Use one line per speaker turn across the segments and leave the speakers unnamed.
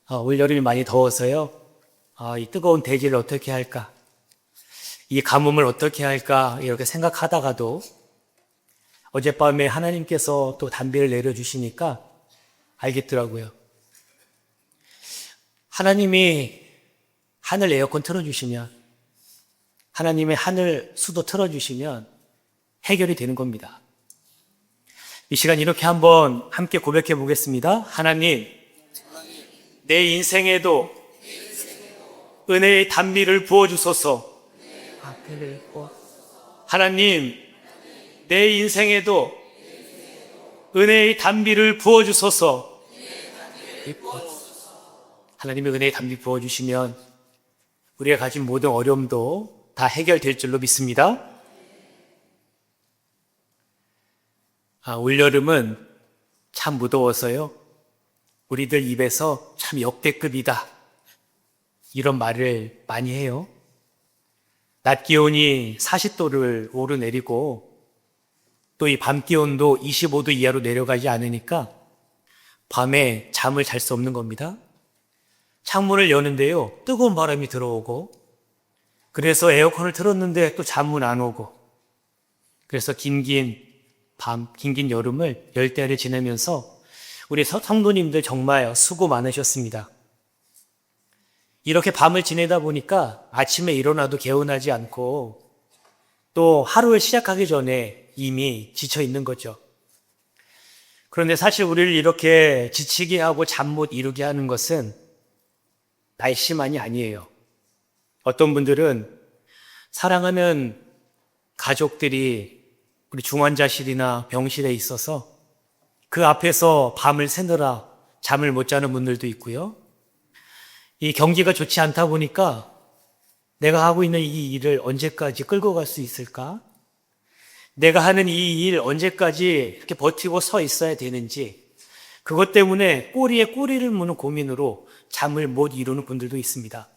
올여름이 많이 더워서요. 이 뜨거운 대지를 어떻게 할까? 이 가뭄을 어떻게 할까? 이렇게 생각하다가도 어젯밤에 하나님께서 또 단비를 내려주시니까 알겠더라고요. 하나님이 하늘 에어컨 틀어주시면, 하나님의 하늘 수도 틀어주시면 해결이 되는 겁니다. 이 시간 이렇게 한번 함께 고백해 보겠습니다. 하나님, 내 인생에도 은혜의 단비를 부어주소서. 하나님, 내 인생에도 은혜의 단비를 부어주소서. 하나님의 은혜의 단비 부어주시면 우리가 가진 모든 어려움도 다 해결될 줄로 믿습니다. 올여름은 참 무더워서요. 우리들 입에서 참 역대급이다, 이런 말을 많이 해요. 낮 기온이 40도를 오르내리고 또 이 밤 기온도 25도 이하로 내려가지 않으니까 밤에 잠을 잘 수 없는 겁니다. 창문을 여는데요, 뜨거운 바람이 들어오고, 그래서 에어컨을 틀었는데 또 잠은 안 오고, 그래서 긴긴 여름을 열대야를 지내면서 우리 성도님들 정말 수고 많으셨습니다. 이렇게 밤을 지내다 보니까 아침에 일어나도 개운하지 않고 또 하루를 시작하기 전에 이미 지쳐 있는 거죠. 그런데 사실 우리를 이렇게 지치게 하고 잠 못 이루게 하는 것은 날씨만이 아니에요. 어떤 분들은 사랑하는 가족들이 우리 중환자실이나 병실에 있어서 그 앞에서 밤을 새느라 잠을 못 자는 분들도 있고요. 이 경기가 좋지 않다 보니까 내가 하고 있는 이 일을 언제까지 끌고 갈 수 있을까? 내가 하는 이 일 언제까지 이렇게 버티고 서 있어야 되는지, 그것 때문에 꼬리에 꼬리를 무는 고민으로 잠을 못 이루는 분들도 있습니다.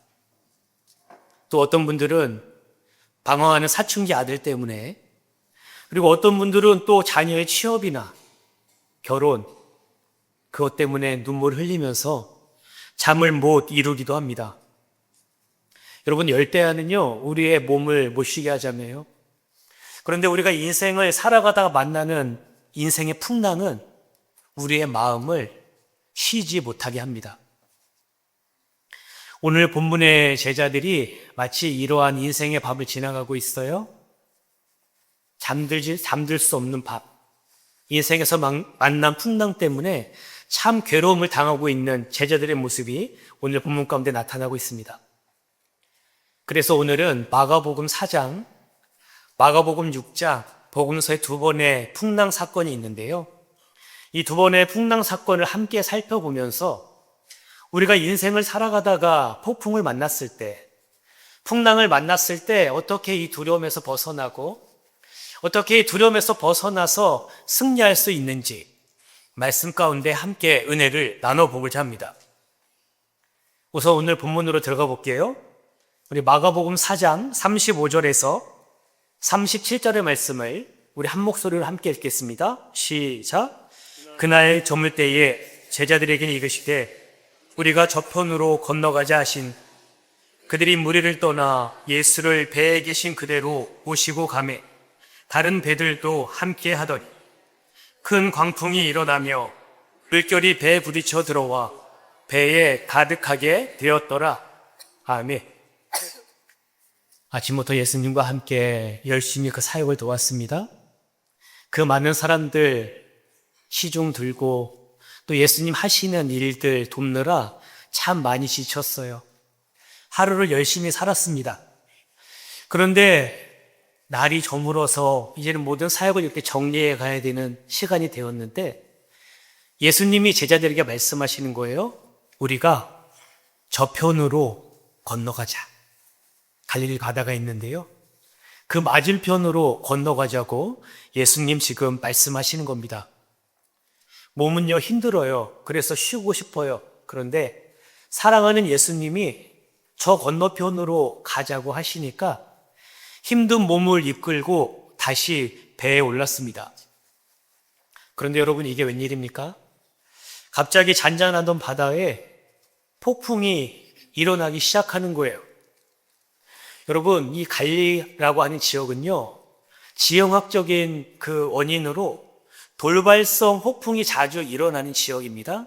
또 어떤 분들은 방황하는 사춘기 아들 때문에, 그리고 어떤 분들은 또 자녀의 취업이나 결혼, 그것 때문에 눈물을 흘리면서 잠을 못 이루기도 합니다. 여러분, 열대야는요, 우리의 몸을 못 쉬게 하잖아요. 그런데 우리가 인생을 살아가다가 만나는 인생의 풍랑은 우리의 마음을 쉬지 못하게 합니다. 오늘 본문의 제자들이 마치 이러한 인생의 밤을 지나가고 있어요. 잠들 수 없는 밤, 인생에서 만난 풍랑 때문에 참 괴로움을 당하고 있는 제자들의 모습이 오늘 본문 가운데 나타나고 있습니다. 그래서 오늘은 마가복음 4장, 마가복음 6장, 복음서의 두 번의 풍랑 사건이 있는데요. 이 두 번의 풍랑 사건을 함께 살펴보면서 우리가 인생을 살아가다가 폭풍을 만났을 때, 풍랑을 만났을 때 어떻게 이 두려움에서 벗어나고 어떻게 이 두려움에서 벗어나서 승리할 수 있는지 말씀 가운데 함께 은혜를 나눠보고자 합니다. 우선 오늘 본문으로 들어가 볼게요. 우리 마가복음 4장 35절에서 37절의 말씀을 우리 한 목소리로 함께 읽겠습니다. 시작. 그날 저물 때에 제자들에게 이르시되 우리가 저편으로 건너가자 하신, 그들이 무리를 떠나 예수를 배에 계신 그대로 모시고 가매 다른 배들도 함께 하더니 큰 광풍이 일어나며 물결이 배에 부딪혀 들어와 배에 가득하게 되었더라. 아멘. 아침부터 예수님과 함께 열심히 그 사역을 도왔습니다. 그 많은 사람들 시중 들고 또 예수님 하시는 일들 돕느라 참 많이 지쳤어요. 하루를 열심히 살았습니다. 그런데 날이 저물어서 이제는 모든 사역을 이렇게 정리해 가야 되는 시간이 되었는데 예수님이 제자들에게 말씀하시는 거예요. 우리가 저편으로 건너가자. 갈릴리 바다가 있는데요, 그 맞은편으로 건너가자고 예수님 지금 말씀하시는 겁니다. 몸은요 힘들어요. 그래서 쉬고 싶어요. 그런데 사랑하는 예수님이 저 건너편으로 가자고 하시니까 힘든 몸을 이끌고 다시 배에 올랐습니다. 그런데 여러분, 이게 웬일입니까? 갑자기 잔잔하던 바다에 폭풍이 일어나기 시작하는 거예요. 여러분, 이 갈릴리라고 하는 지역은요, 지형학적인 그 원인으로 돌발성 폭풍이 자주 일어나는 지역입니다.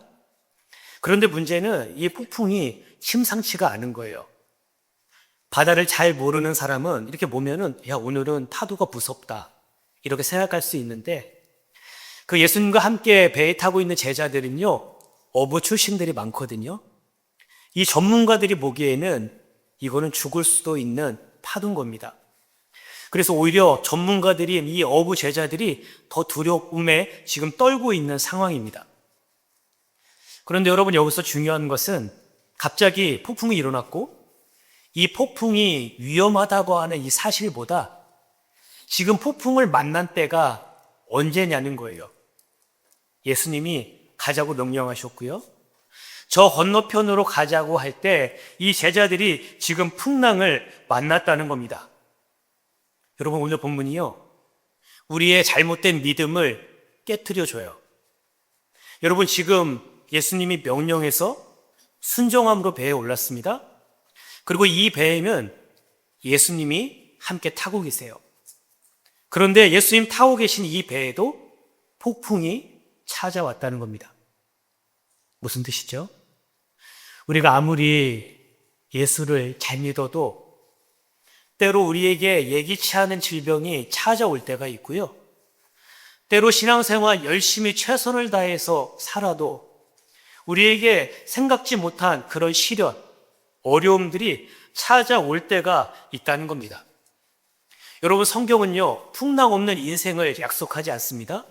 그런데 문제는 이 폭풍이 심상치가 않은 거예요. 바다를 잘 모르는 사람은 이렇게 보면은, 야, 오늘은 파도가 무섭다, 이렇게 생각할 수 있는데, 그 예수님과 함께 배에 타고 있는 제자들은요, 어부 출신들이 많거든요. 이 전문가들이 보기에는 이거는 죽을 수도 있는 파도인 겁니다. 그래서 오히려 전문가들이, 이 어부 제자들이 더 두려움에 지금 떨고 있는 상황입니다. 그런데 여러분, 여기서 중요한 것은 갑자기 폭풍이 일어났고 이 폭풍이 위험하다고 하는 이 사실보다 지금 폭풍을 만난 때가 언제냐는 거예요. 예수님이 가자고 명령하셨고요, 저 건너편으로 가자고 할 때 이 제자들이 지금 풍랑을 만났다는 겁니다. 여러분, 오늘 본문이요, 우리의 잘못된 믿음을 깨트려줘요. 여러분, 지금 예수님이 명령해서 순종함으로 배에 올랐습니다. 그리고 이 배에는 예수님이 함께 타고 계세요. 그런데 예수님 타고 계신 이 배에도 폭풍이 찾아왔다는 겁니다. 무슨 뜻이죠? 우리가 아무리 예수를 잘 믿어도 때로 우리에게 예기치 않은 질병이 찾아올 때가 있고요, 때로 신앙생활 열심히 최선을 다해서 살아도 우리에게 생각지 못한 그런 시련, 어려움들이 찾아올 때가 있다는 겁니다. 여러분, 성경은요, 풍랑 없는 인생을 약속하지 않습니다.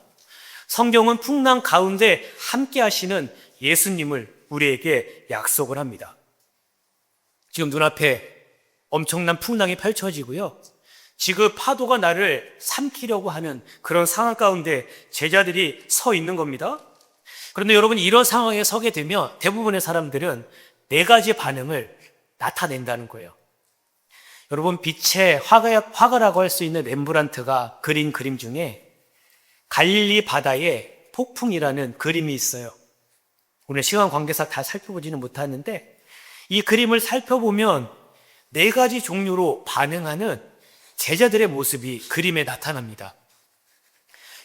성경은 풍랑 가운데 함께 하시는 예수님을 우리에게 약속을 합니다. 지금 눈앞에 엄청난 풍랑이 펼쳐지고요, 지금 파도가 나를 삼키려고 하는 그런 상황 가운데 제자들이 서 있는 겁니다. 그런데 여러분, 이런 상황에 서게 되면 대부분의 사람들은 네 가지 반응을 나타낸다는 거예요. 여러분, 빛의 화가라고 할 수 있는 렘브란트가 그린 그림 중에 갈릴리 바다에 폭풍이라는 그림이 있어요. 오늘 시간 관계상 다 살펴보지는 못하는데, 이 그림을 살펴보면 네 가지 종류로 반응하는 제자들의 모습이 그림에 나타납니다.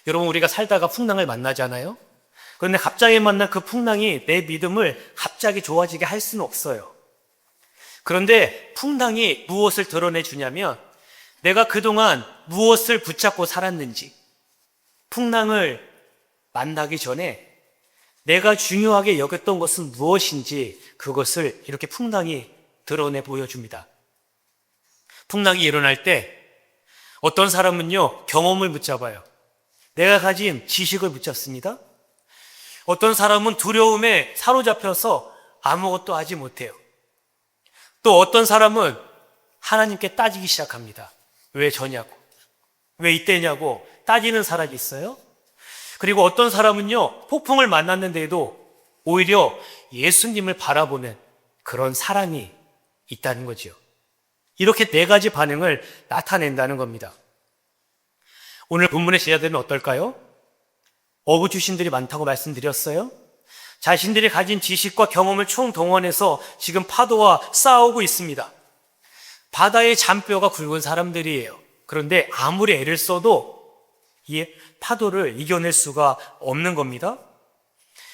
여러분, 우리가 살다가 풍랑을 만나잖아요. 그런데 갑자기 만난 그 풍랑이 내 믿음을 갑자기 좋아지게 할 수는 없어요. 그런데 풍랑이 무엇을 드러내 주냐면, 내가 그동안 무엇을 붙잡고 살았는지, 풍랑을 만나기 전에 내가 중요하게 여겼던 것은 무엇인지 그것을 이렇게 풍랑이 드러내 보여줍니다. 풍랑이 일어날 때 어떤 사람은요, 경험을 붙잡아요. 내가 가진 지식을 붙잡습니다. 어떤 사람은 두려움에 사로잡혀서 아무것도 하지 못해요. 또 어떤 사람은 하나님께 따지기 시작합니다. 왜 저냐고, 왜 이때냐고 따지는 사람이 있어요. 그리고 어떤 사람은요, 폭풍을 만났는데도 오히려 예수님을 바라보는 그런 사랑이 있다는 거죠. 이렇게 네 가지 반응을 나타낸다는 겁니다. 오늘 본문의 제자들은 어떨까요? 어부 출신들이 많다고 말씀드렸어요. 자신들이 가진 지식과 경험을 총동원해서 지금 파도와 싸우고 있습니다. 바다의 잔뼈가 굵은 사람들이에요. 그런데 아무리 애를 써도 이 파도를 이겨낼 수가 없는 겁니다.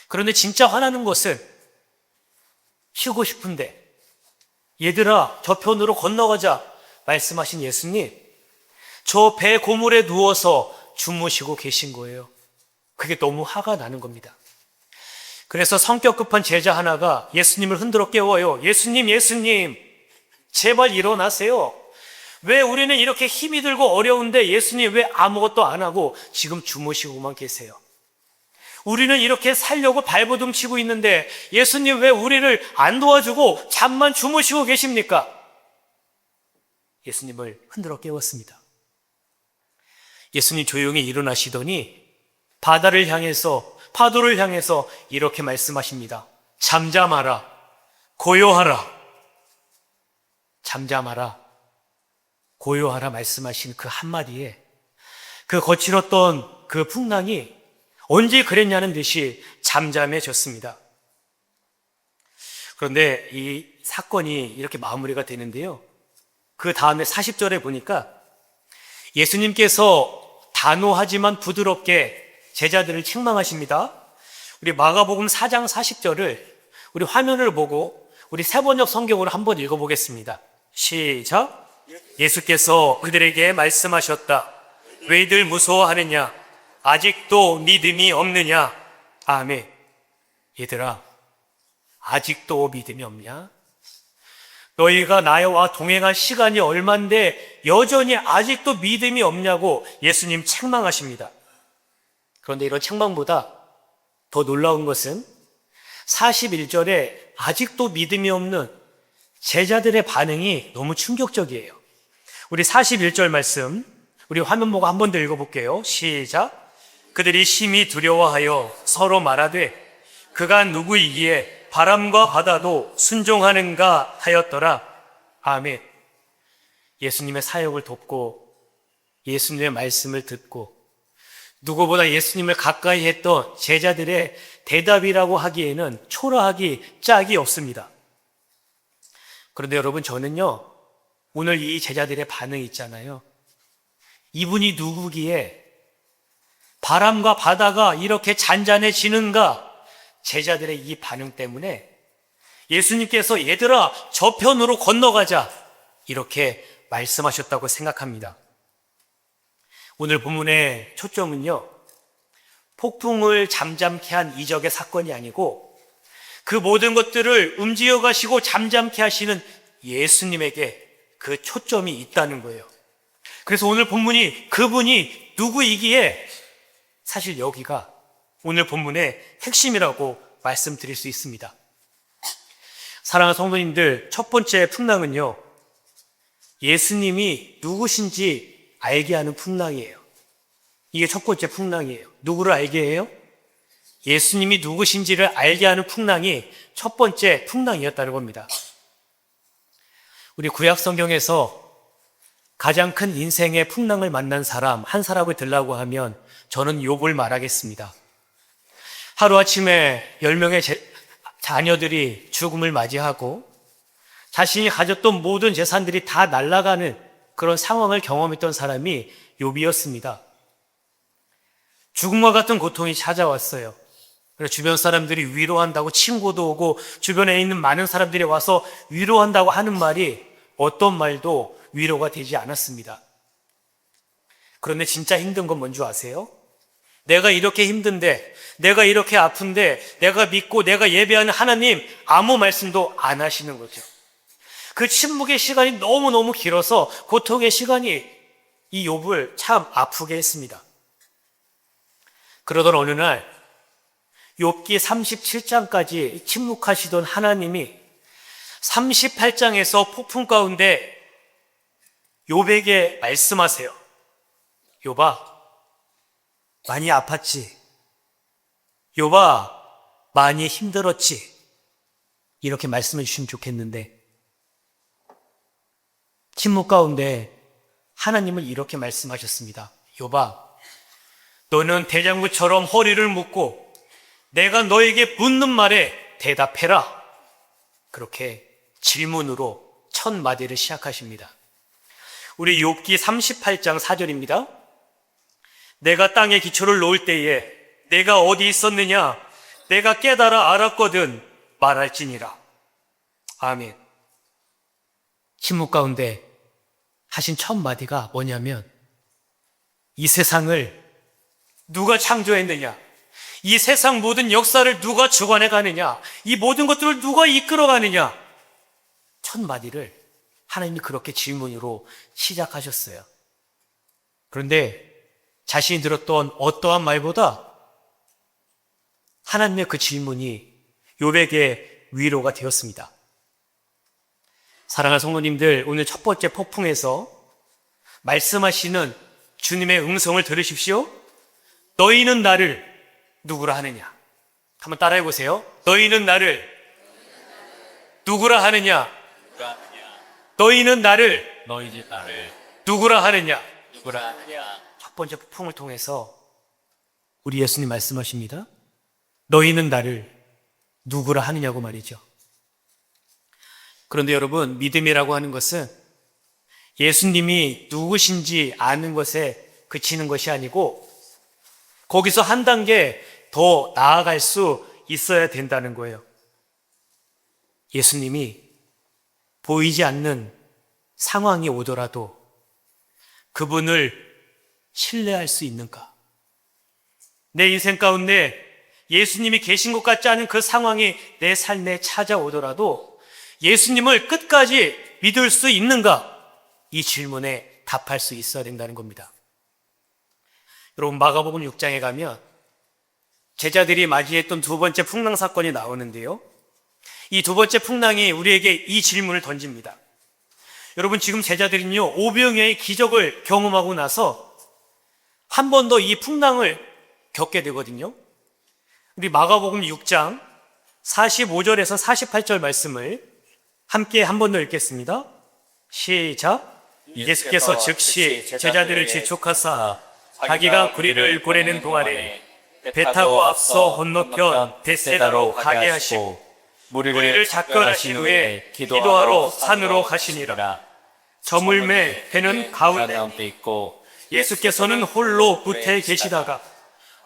그런데 진짜 화나는 것은, 쉬고 싶은데 얘들아, 저 편으로 건너가자 말씀하신 예수님, 저 배 고물에 누워서 주무시고 계신 거예요. 그게 너무 화가 나는 겁니다. 그래서 성격 급한 제자 하나가 예수님을 흔들어 깨워요. 예수님, 예수님, 제발 일어나세요. 왜 우리는 이렇게 힘이 들고 어려운데 예수님 왜 아무것도 안 하고 지금 주무시고만 계세요? 우리는 이렇게 살려고 발버둥 치고 있는데 예수님 왜 우리를 안 도와주고 잠만 주무시고 계십니까? 예수님을 흔들어 깨웠습니다. 예수님 조용히 일어나시더니 바다를 향해서, 파도를 향해서 이렇게 말씀하십니다. 잠잠하라, 고요하라. 잠잠하라, 고요하라 말씀하신 그 한마디에 그 거칠었던 그 풍랑이 언제 그랬냐는 듯이 잠잠해졌습니다. 그런데 이 사건이 이렇게 마무리가 되는데요. 그 다음에 40절에 보니까 예수님께서 단호하지만 부드럽게 제자들을 책망하십니다. 우리 마가복음 4장 40절을 우리 화면을 보고 우리 세번역 성경으로 한번 읽어보겠습니다. 시작. 예수께서 그들에게 말씀하셨다. 왜들 무서워하느냐? 아직도 믿음이 없느냐? 아멘. 얘들아, 아직도 믿음이 없냐? 너희가 나와 동행할 시간이 얼만데 여전히 아직도 믿음이 없냐고 예수님 책망하십니다. 그런데 이런 책망보다 더 놀라운 것은 41절에 아직도 믿음이 없는 제자들의 반응이 너무 충격적이에요. 우리 41절 말씀, 우리 화면 보고 한 번 더 읽어볼게요. 시작. 그들이 심히 두려워하여 서로 말하되 그가 누구이기에 바람과 바다도 순종하는가 하였더라. 아멘. 예수님의 사역을 돕고 예수님의 말씀을 듣고 누구보다 예수님을 가까이 했던 제자들의 대답이라고 하기에는 초라하기 짝이 없습니다. 그런데 여러분, 저는요, 오늘 이 제자들의 반응이 있잖아요. 이분이 누구기에 바람과 바다가 이렇게 잔잔해지는가? 제자들의 이 반응 때문에 예수님께서 얘들아, 저편으로 건너가자, 이렇게 말씀하셨다고 생각합니다. 오늘 본문의 초점은요, 폭풍을 잠잠케 한 이적의 사건이 아니고 그 모든 것들을 움직여 가시고 잠잠케 하시는 예수님에게 그 초점이 있다는 거예요. 그래서 오늘 본문이 그분이 누구이기에 사실 여기가 오늘 본문의 핵심이라고 말씀드릴 수 있습니다. 사랑하는 성도님들, 첫 번째 풍랑은요, 예수님이 누구신지 알게 하는 풍랑이에요. 이게 첫 번째 풍랑이에요. 누구를 알게 해요? 예수님이 누구신지를 알게 하는 풍랑이 첫 번째 풍랑이었다는 겁니다. 우리 구약 성경에서 가장 큰 인생의 풍랑을 만난 사람 한 사람을 들라고 하면 저는 욥을 말하겠습니다. 하루아침에 10명의 자녀들이 죽음을 맞이하고 자신이 가졌던 모든 재산들이 다 날아가는 그런 상황을 경험했던 사람이 욥이었습니다. 죽음과 같은 고통이 찾아왔어요. 그래서 주변 사람들이 위로한다고, 친구도 오고 주변에 있는 많은 사람들이 와서 위로한다고 하는 말이 어떤 말도 위로가 되지 않았습니다. 그런데 진짜 힘든 건 뭔지 아세요? 내가 이렇게 힘든데, 내가 이렇게 아픈데, 내가 믿고 내가 예배하는 하나님 아무 말씀도 안 하시는 거죠. 그 침묵의 시간이 너무너무 길어서 고통의 시간이 이 욥을 참 아프게 했습니다. 그러던 어느 날 욥기 37장까지 침묵하시던 하나님이 38장에서 폭풍 가운데 욥에게 말씀하세요. 욥아, 많이 아팠지? 욥아, 많이 힘들었지? 이렇게 말씀해 주시면 좋겠는데, 침묵 가운데 하나님은 이렇게 말씀하셨습니다. 욥아, 너는 대장부처럼 허리를 묶고 내가 너에게 묻는 말에 대답해라. 그렇게 질문으로 첫 마디를 시작하십니다. 우리 욥기 38장 4절입니다. 내가 땅에 기초를 놓을 때에 내가 어디 있었느냐? 내가 깨달아 알았거든 말할지니라. 아멘. 침묵 가운데 하신 첫 마디가 뭐냐면, 이 세상을 누가 창조했느냐? 이 세상 모든 역사를 누가 주관해 가느냐? 이 모든 것들을 누가 이끌어 가느냐? 첫 마디를 하나님이 그렇게 질문으로 시작하셨어요. 그런데 자신이 들었던 어떠한 말보다 하나님의 그 질문이 욥에게 위로가 되었습니다. 사랑하는 성도님들, 오늘 첫 번째 폭풍에서 말씀하시는 주님의 음성을 들으십시오. 너희는 나를 누구라 하느냐? 한번 따라해 보세요. 너희는 나를 누구라 하느냐? 너희는 나를 누구라 하느냐? 첫 번째 폭풍을 통해서 우리 예수님 말씀하십니다. 너희는 나를 누구라 하느냐고 말이죠. 그런데 여러분, 믿음이라고 하는 것은 예수님이 누구신지 아는 것에 그치는 것이 아니고 거기서 한 단계 더 나아갈 수 있어야 된다는 거예요. 예수님이 보이지 않는 상황이 오더라도 그분을 신뢰할 수 있는가? 내 인생 가운데 예수님이 계신 것 같지 않은 그 상황이 내 삶에 찾아오더라도 예수님을 끝까지 믿을 수 있는가? 이 질문에 답할 수 있어야 된다는 겁니다. 여러분, 마가복음 6장에 가면 제자들이 맞이했던 두 번째 풍랑 사건이 나오는데요. 이 두 번째 풍랑이 우리에게 이 질문을 던집니다. 여러분, 지금 제자들은요, 오병이어의 기적을 경험하고 나서 한 번 더 이 풍랑을 겪게 되거든요. 우리 마가복음 6장 45절에서 48절 말씀을 함께 한 번 더 읽겠습니다. 시작. 예수께서 즉시 제자들을 지촉하사 자기가 구리를 보내는 동안에 배 타고 앞서 건너편 벳세다로 가게 하시고 무리를 작별하신 후에 기도하러 산으로 가시니라. 저물매 배는 가운데 있고 예수께서는 홀로 붓에 계시다가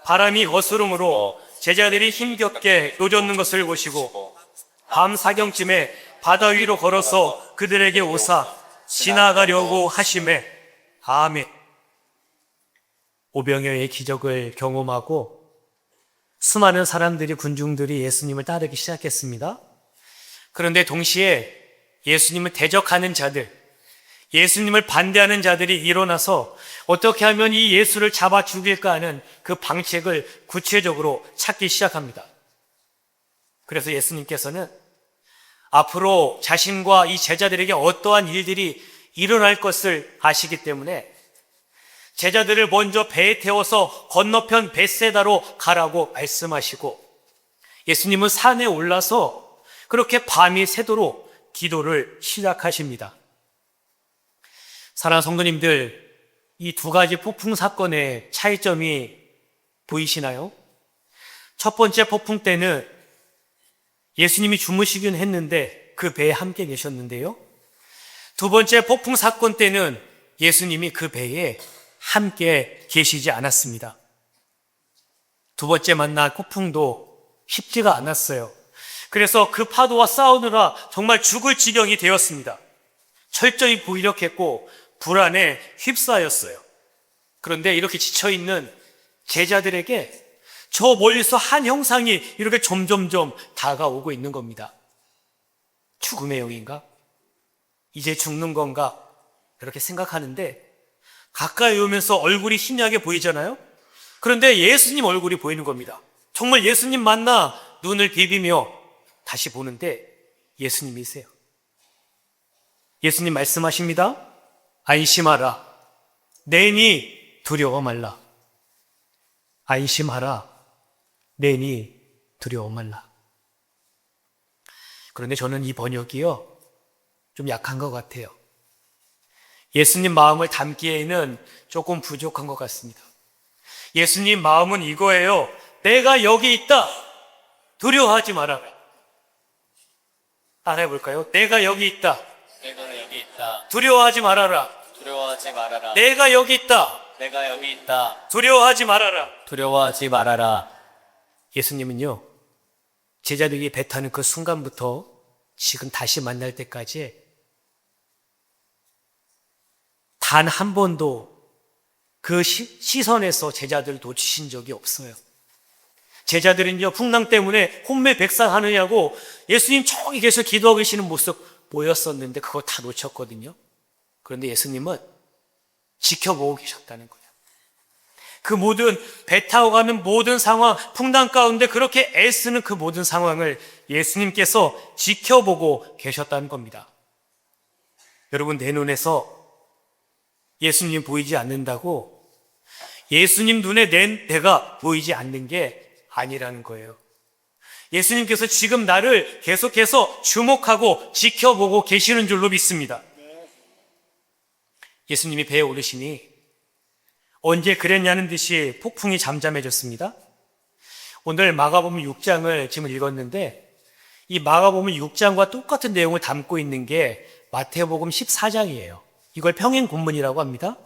바람이 어스름으로 제자들이 힘겹게 노젓는 것을 보시고 밤 사경쯤에 바다 위로 걸어서 그들에게 오사 지나가려고 하심에 아멘. 오병이어의 기적을 경험하고 수많은 사람들이, 군중들이 예수님을 따르기 시작했습니다. 그런데 동시에 예수님을 대적하는 자들, 예수님을 반대하는 자들이 일어나서 어떻게 하면 이 예수를 잡아 죽일까 하는 그 방책을 구체적으로 찾기 시작합니다. 그래서 예수님께서는 앞으로 자신과 이 제자들에게 어떠한 일들이 일어날 것을 아시기 때문에 제자들을 먼저 배에 태워서 건너편 벳세다로 가라고 말씀하시고 예수님은 산에 올라서 그렇게 밤이 새도록 기도를 시작하십니다. 사랑하는 성도님들, 이 두 가지 폭풍 사건의 차이점이 보이시나요? 첫 번째 폭풍 때는 예수님이 주무시긴 했는데 그 배에 함께 계셨는데요. 두 번째 폭풍 사건 때는 예수님이 그 배에 함께 계시지 않았습니다. 두 번째 만난 폭풍도 쉽지가 않았어요. 그래서 그 파도와 싸우느라 정말 죽을 지경이 되었습니다. 철저히 무기력했고 불안에 휩싸였어요. 그런데 이렇게 지쳐있는 제자들에게 저 멀리서 한 형상이 이렇게 점점점 다가오고 있는 겁니다. 죽음의 영인가? 이제 죽는 건가? 이렇게 생각하는데 가까이 오면서 얼굴이 희미하게 보이잖아요? 그런데 예수님 얼굴이 보이는 겁니다. 정말 예수님 만나 눈을 비비며 다시 보는데 예수님이세요. 예수님 말씀하십니다. 안심하라. 내니 두려워 말라. 안심하라. 내니 두려워 말라. 그런데 저는 이 번역이요, 좀 약한 것 같아요. 예수님 마음을 담기에는 조금 부족한 것 같습니다. 예수님 마음은 이거예요. 내가 여기 있다. 두려워하지 말아라. 따라해볼까요? 내가 여기 있다.
내가 여기 있다.
두려워하지 말아라.
두려워하지 말아라.
내가 여기 있다.
내가 여기 있다.
두려워하지 말아라.
두려워하지 말아라.
예수님은요, 제자들이 배 타는 그 순간부터 지금 다시 만날 때까지 단 한 번도 그 시선에서 제자들을 놓치신 적이 없어요. 제자들은요, 풍랑 때문에 혼매백산하느냐고 예수님 저기 계셔 기도하고 계시는 모습 보였었는데 그거 다 놓쳤거든요. 그런데 예수님은 지켜보고 계셨다는 거예요. 그 모든 배 타고 가는 모든 상황, 풍랑 가운데 그렇게 애쓰는 그 모든 상황을 예수님께서 지켜보고 계셨다는 겁니다. 여러분, 내 눈에서 예수님 보이지 않는다고 예수님 눈에 내가 보이지 않는 게 아니라는 거예요. 예수님께서 지금 나를 계속해서 주목하고 지켜보고 계시는 줄로 믿습니다. 예수님이 배에 오르시니 언제 그랬냐는 듯이 폭풍이 잠잠해졌습니다. 오늘 마가복음 6장을 지금 읽었는데 이 마가복음 6장과 똑같은 내용을 담고 있는 게 마태복음 14장이에요. 이걸 평행 본문이라고 합니다.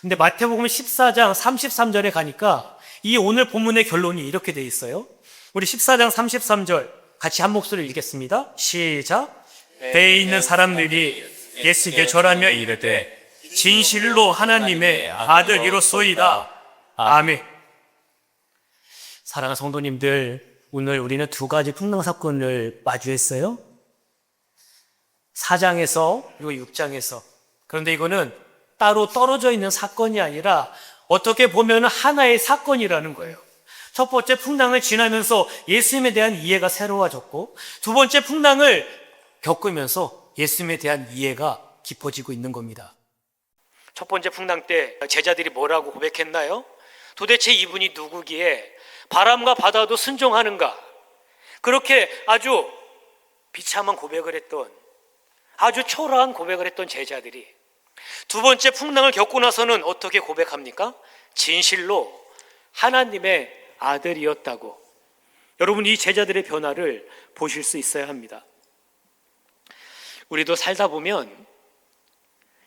근데 마태복음 14장 33절에 가니까 이 오늘 본문의 결론이 이렇게 돼 있어요. 우리 14장 33절 같이 한 목소리 읽겠습니다. 시작. 배에 있는 사람들이 예수께 절하며 이르되 진실로 하나님의 아들이로소이다. 아멘. 사랑하는 성도님들, 오늘 우리는 두 가지 풍랑 사건을 마주했어요. 4장에서 그리고 6장에서. 그런데 이거는 따로 떨어져 있는 사건이 아니라 어떻게 보면 하나의 사건이라는 거예요. 첫 번째 풍랑을 지나면서 예수님에 대한 이해가 새로워졌고, 두 번째 풍랑을 겪으면서 예수님에 대한 이해가 깊어지고 있는 겁니다. 첫 번째 풍랑 때 제자들이 뭐라고 고백했나요? 도대체 이분이 누구기에 바람과 바다도 순종하는가? 그렇게 아주 비참한 고백을 했던, 아주 초라한 고백을 했던 제자들이 두 번째 풍랑을 겪고 나서는 어떻게 고백합니까? 진실로 하나님의 아들이었다고. 여러분, 이 제자들의 변화를 보실 수 있어야 합니다. 우리도 살다 보면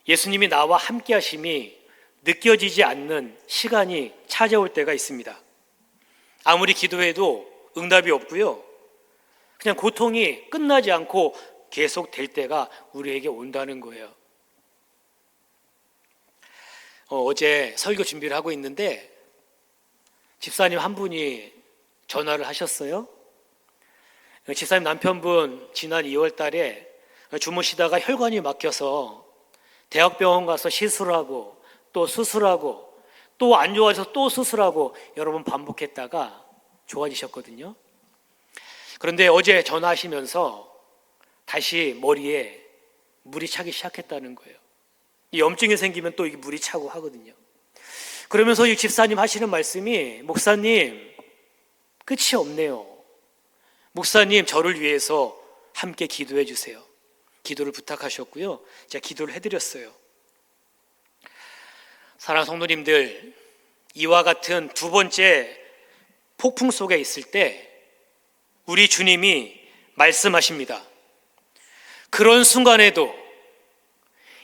예수님이 나와 함께 하심이 느껴지지 않는 시간이 찾아올 때가 있습니다. 아무리 기도해도 응답이 없고요, 그냥 고통이 끝나지 않고 계속 될 때가 우리에게 온다는 거예요. 어제 설교 준비를 하고 있는데 집사님 한 분이 전화를 하셨어요. 집사님 남편분 지난 2월 달에 주무시다가 혈관이 막혀서 대학병원 가서 시술하고 또 수술하고 또 안 좋아져서 또 수술하고 여러 번 반복했다가 좋아지셨거든요. 그런데 어제 전화하시면서 다시 머리에 물이 차기 시작했다는 거예요. 이 염증이 생기면 또 이게 물이 차고 하거든요. 그러면서 이 집사님 하시는 말씀이, 목사님 끝이 없네요. 목사님 저를 위해서 함께 기도해 주세요. 기도를 부탁하셨고요, 제가 기도를 해드렸어요. 사랑하는 성도님들, 이와 같은 두 번째 폭풍 속에 있을 때 우리 주님이 말씀하십니다. 그런 순간에도,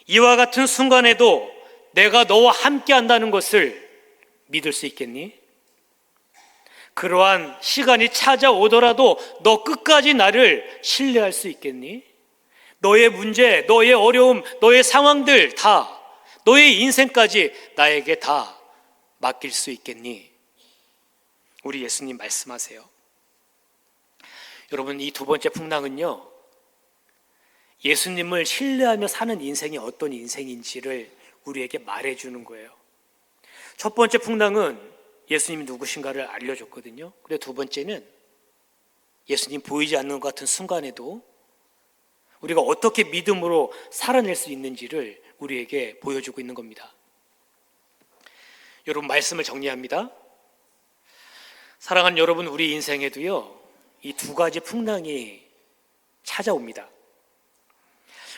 이와 같은 순간에도 내가 너와 함께 한다는 것을 믿을 수 있겠니? 그러한 시간이 찾아오더라도 너 끝까지 나를 신뢰할 수 있겠니? 너의 문제, 너의 어려움, 너의 상황들 다, 너의 인생까지 나에게 다 맡길 수 있겠니? 우리 예수님 말씀하세요. 여러분, 이 두 번째 풍랑은요, 예수님을 신뢰하며 사는 인생이 어떤 인생인지를 우리에게 말해주는 거예요. 첫 번째 풍랑은 예수님이 누구신가를 알려줬거든요. 그리고 두 번째는 예수님 보이지 않는 것 같은 순간에도 우리가 어떻게 믿음으로 살아낼 수 있는지를 우리에게 보여주고 있는 겁니다. 여러분, 말씀을 정리합니다. 사랑하는 여러분, 우리 인생에도요, 이 두 가지 풍랑이 찾아옵니다.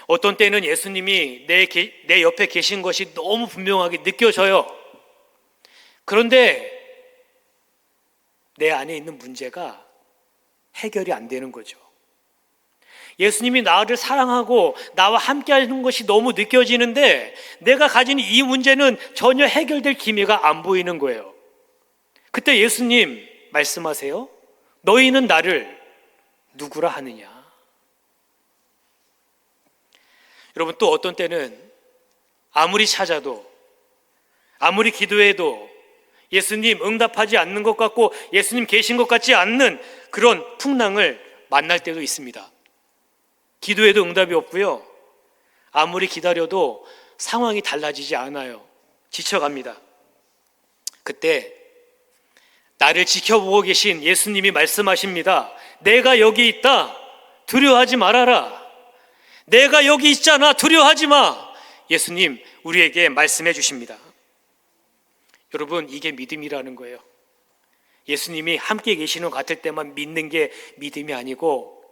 어떤 때는 예수님이 내 옆에 계신 것이 너무 분명하게 느껴져요. 그런데 내 안에 있는 문제가 해결이 안 되는 거죠. 예수님이 나를 사랑하고 나와 함께 하는 것이 너무 느껴지는데 내가 가진 이 문제는 전혀 해결될 기미가 안 보이는 거예요. 그때 예수님 말씀하세요. 너희는 나를 누구라 하느냐? 여러분, 또 어떤 때는 아무리 찾아도, 아무리 기도해도 예수님 응답하지 않는 것 같고 예수님 계신 것 같지 않는 그런 풍랑을 만날 때도 있습니다. 기도해도 응답이 없고요, 아무리 기다려도 상황이 달라지지 않아요. 지쳐갑니다. 그때 나를 지켜보고 계신 예수님이 말씀하십니다. 내가 여기 있다. 두려워하지 말아라. 내가 여기 있잖아. 두려워하지 마. 예수님 우리에게 말씀해 주십니다. 여러분, 이게 믿음이라는 거예요. 예수님이 함께 계시는 것 같을 때만 믿는 게 믿음이 아니고,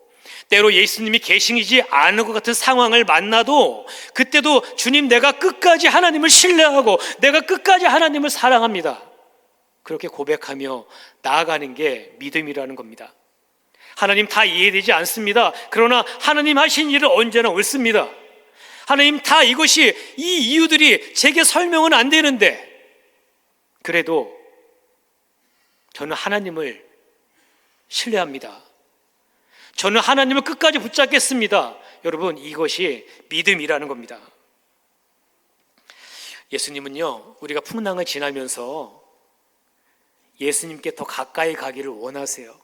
때로 예수님이 계시지 않은 것 같은 상황을 만나도 그때도 주님, 내가 끝까지 하나님을 신뢰하고 내가 끝까지 하나님을 사랑합니다, 그렇게 고백하며 나아가는 게 믿음이라는 겁니다. 하나님 다 이해되지 않습니다. 그러나 하나님 하신 일은 언제나 옳습니다. 하나님 다 이것이 이 이유들이 제게 설명은 안 되는데 그래도 저는 하나님을 신뢰합니다. 저는 하나님을 끝까지 붙잡겠습니다. 여러분, 이것이 믿음이라는 겁니다. 예수님은요, 우리가 풍랑을 지나면서 예수님께 더 가까이 가기를 원하세요.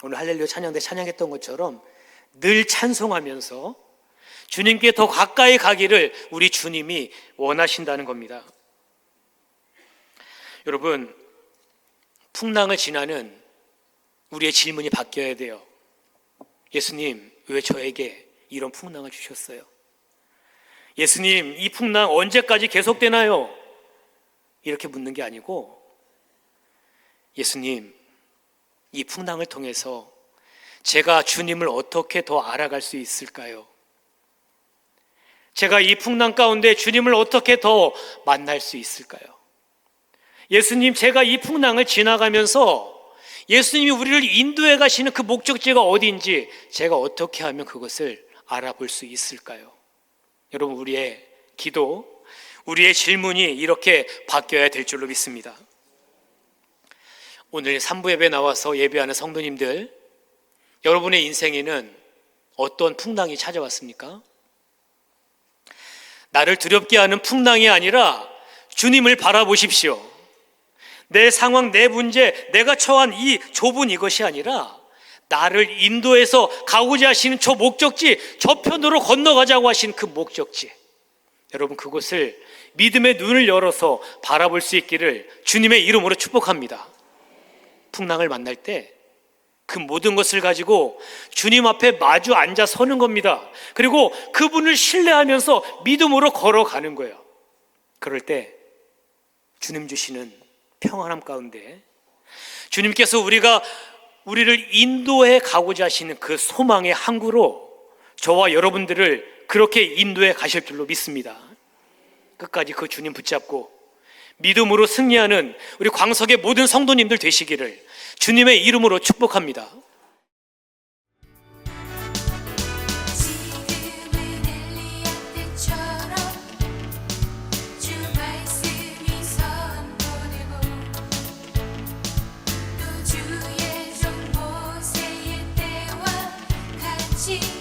오늘 할렐루야 찬양 때 찬양했던 것처럼 늘 찬송하면서 주님께 더 가까이 가기를 우리 주님이 원하신다는 겁니다. 여러분, 풍랑을 지나는 우리의 질문이 바뀌어야 돼요. 예수님, 왜 저에게 이런 풍랑을 주셨어요? 예수님, 이 풍랑 언제까지 계속되나요? 이렇게 묻는 게 아니고, 예수님, 이 풍랑을 통해서 제가 주님을 어떻게 더 알아갈 수 있을까요? 제가 이 풍랑 가운데 주님을 어떻게 더 만날 수 있을까요? 예수님, 제가 이 풍랑을 지나가면서 예수님이 우리를 인도해 가시는 그 목적지가 어디인지 제가 어떻게 하면 그것을 알아볼 수 있을까요? 여러분, 우리의 기도, 우리의 질문이 이렇게 바뀌어야 될 줄로 믿습니다. 오늘 3부 예배 나와서 예배하는 성도님들, 여러분의 인생에는 어떤 풍랑이 찾아왔습니까? 나를 두렵게 하는 풍랑이 아니라 주님을 바라보십시오. 내 상황, 내 문제, 내가 처한 이 좁은 이것이 아니라 나를 인도해서 가고자 하시는 저 목적지, 저편으로 건너가자고 하신 그 목적지, 여러분, 그곳을 믿음의 눈을 열어서 바라볼 수 있기를 주님의 이름으로 축복합니다. 풍랑을 만날 때 그 모든 것을 가지고 주님 앞에 마주 앉아 서는 겁니다. 그리고 그분을 신뢰하면서 믿음으로 걸어가는 거예요. 그럴 때 주님 주시는 평안함 가운데 주님께서 우리를 인도해 가고자 하시는 그 소망의 항구로 저와 여러분들을 그렇게 인도해 가실 줄로 믿습니다. 끝까지 그 주님 붙잡고 믿음으로 승리하는 우리 광석의 모든 성도님들 되시기를 주님의 이름으로 축복합니다.
지금은 엘리야 때처럼 주 말씀이 선포되고 또 주의 종 모세의 때와 같이